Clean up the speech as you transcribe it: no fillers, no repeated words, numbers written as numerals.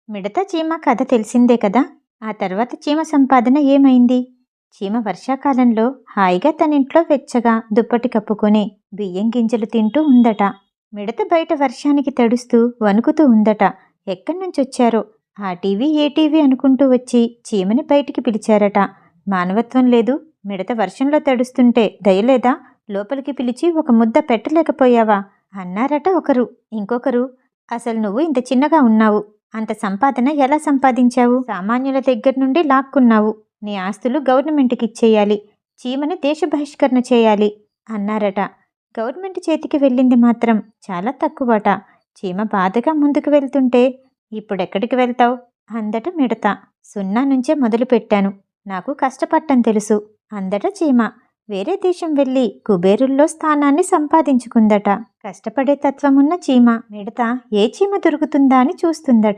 మిడత చీమ కథ తెలిసిందే కదా. ఆ తర్వాత చీమ సంపాదన ఏమైంది? చీమ వర్షాకాలంలో హాయిగా తనింట్లో వెచ్చగా దుప్పటి కప్పుకొని బియ్యం గింజలు తింటూ ఉందట. మిడత బయట వర్షానికి తడుస్తూ వణుకుతూ ఉందట. ఎక్కడ్నుంచొచ్చారో ఆ టీవీ ఏ టీవీ అనుకుంటూ వచ్చి చీమని బయటికి పిలిచారట. మానవత్వం లేదు, మిడత వర్షంలో తడుస్తుంటే దయలేదా? లోపలికి పిలిచి ఒక ముద్ద పెట్టలేకపోయావా అన్నారట ఒకరు. ఇంకొకరు, అసలు నువ్వు ఇంత చిన్నగా ఉన్నావు, అంత సంపాదన ఎలా సంపాదించావు? సామాన్యుల దగ్గర నుండి లాక్కున్నావు. నీ ఆస్తులు గవర్నమెంట్కి ఇచ్చేయాలి, చీమని దేశ బహిష్కరణ చేయాలి అన్నారట. గవర్నమెంట్ చేతికి వెళ్ళింది మాత్రం చాలా తక్కువట. చీమ బాధగా ముందుకు వెళ్తుంటే, ఇప్పుడెక్కడికి వెళ్తావు అందట మిడత. సున్నా నుంచే మొదలుపెట్టాను, నాకు కష్టపడటం తెలుసు అందట చీమ. వేరే దేశం వెళ్ళి కుబేరుల్లో స్థానాన్ని సంపాదించుకుందట. కష్టపడే తత్వమున్న చీమ. మిడత ఏ చీమ దొరుకుతుందా అని చూస్తుందట.